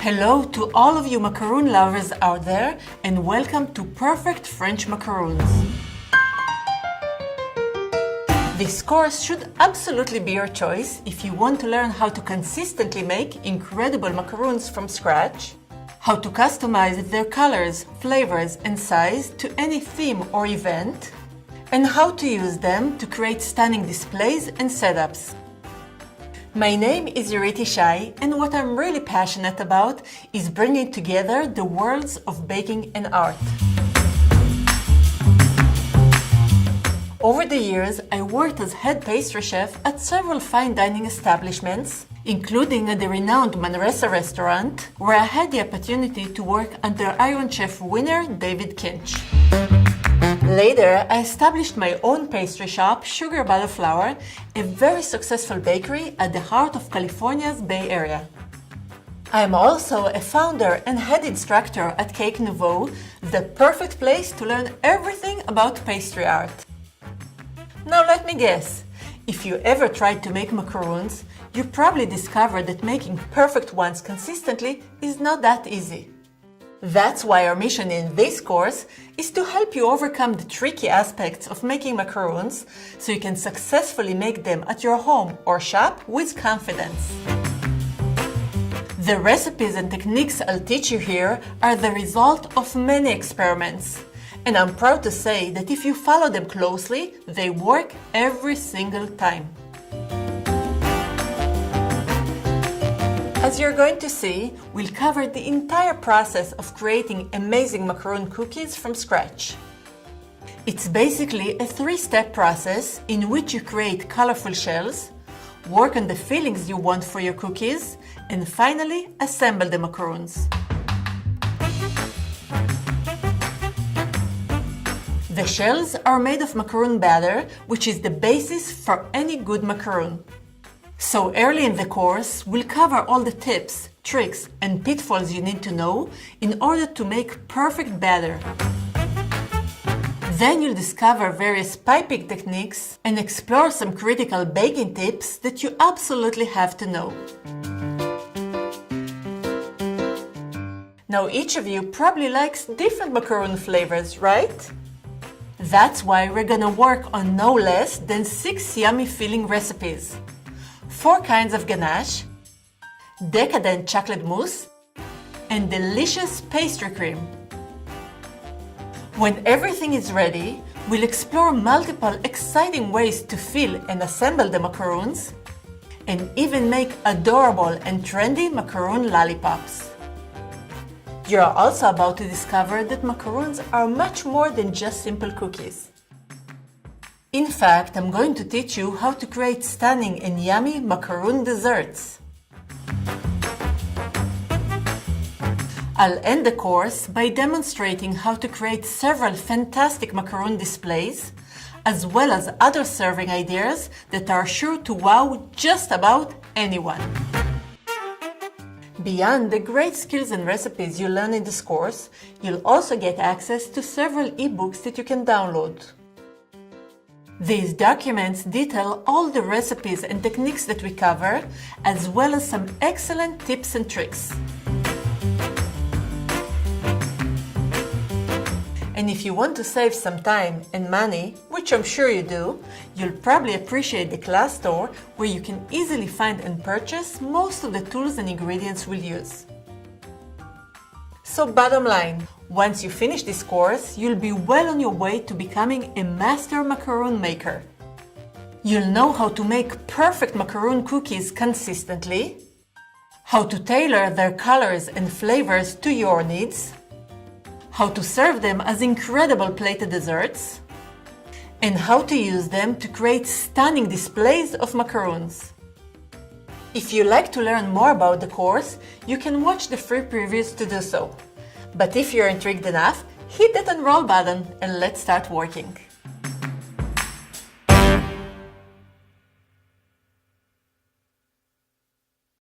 Hello to all of you macaroon lovers out there, and welcome to Perfect French Macarons. This course should absolutely be your choice if you want to learn how to consistently make incredible macarons from scratch, how to customize their colors, flavors, and size to any theme or event, and how to use them to create stunning displays and setups. My name is Irit Ishai, and what I'm really passionate about is bringing together the worlds of baking and art. Over the years, I worked as head pastry chef at several fine dining establishments, including at the renowned Manresa restaurant, where I had the opportunity to work under Iron Chef winner David Kinch. Later, I established my own pastry shop, Sugar Butter Flour, a very successful bakery at the heart of California's Bay Area. I am also a founder and head instructor at Cake Nouveau, the perfect place to learn everything about pastry art. Now let me guess, if you ever tried to make macarons, you probably discovered that making perfect ones consistently is not that easy. That's why our mission in this course is to help you overcome the tricky aspects of making macarons so you can successfully make them at your home or shop with confidence. The recipes and techniques I'll teach you here are the result of many experiments, and I'm proud to say that if you follow them closely, they work every single time. As you're going to see, we'll cover the entire process of creating amazing macaron cookies from scratch. It's basically a three-step process in which you create colorful shells, work on the fillings you want for your cookies, and finally assemble the macarons. The shells are made of macaron batter, which is the basis for any good macaron. So early in the course, we'll cover all the tips, tricks, and pitfalls you need to know in order to make perfect batter. Then you'll discover various piping techniques and explore some critical baking tips that you absolutely have to know. Now each of you probably likes different macaron flavors, right? That's why we're gonna work on no less than 6 yummy filling recipes. 4 kinds of ganache, decadent chocolate mousse, and delicious pastry cream. When everything is ready, we'll explore multiple exciting ways to fill and assemble the macarons, and even make adorable and trendy macaron lollipops. You're also about to discover that macarons are much more than just simple cookies. In fact, I'm going to teach you how to create stunning and yummy macaron desserts. I'll end the course by demonstrating how to create several fantastic macaron displays, as well as other serving ideas that are sure to wow just about anyone. Beyond the great skills and recipes you learn in this course, you'll also get access to several ebooks that you can download. These documents detail all the recipes and techniques that we cover, as well as some excellent tips and tricks. And if you want to save some time and money, which I'm sure you do, you'll probably appreciate the class store where you can easily find and purchase most of the tools and ingredients we'll use. So bottom line, once you finish this course, you'll be well on your way to becoming a master macaron maker. You'll know how to make perfect macaron cookies consistently, how to tailor their colors and flavors to your needs, how to serve them as incredible plated desserts, and how to use them to create stunning displays of macarons. If you'd like to learn more about the course, you can watch the free previews to do so. But if you're intrigued enough, hit that enroll button and let's start working.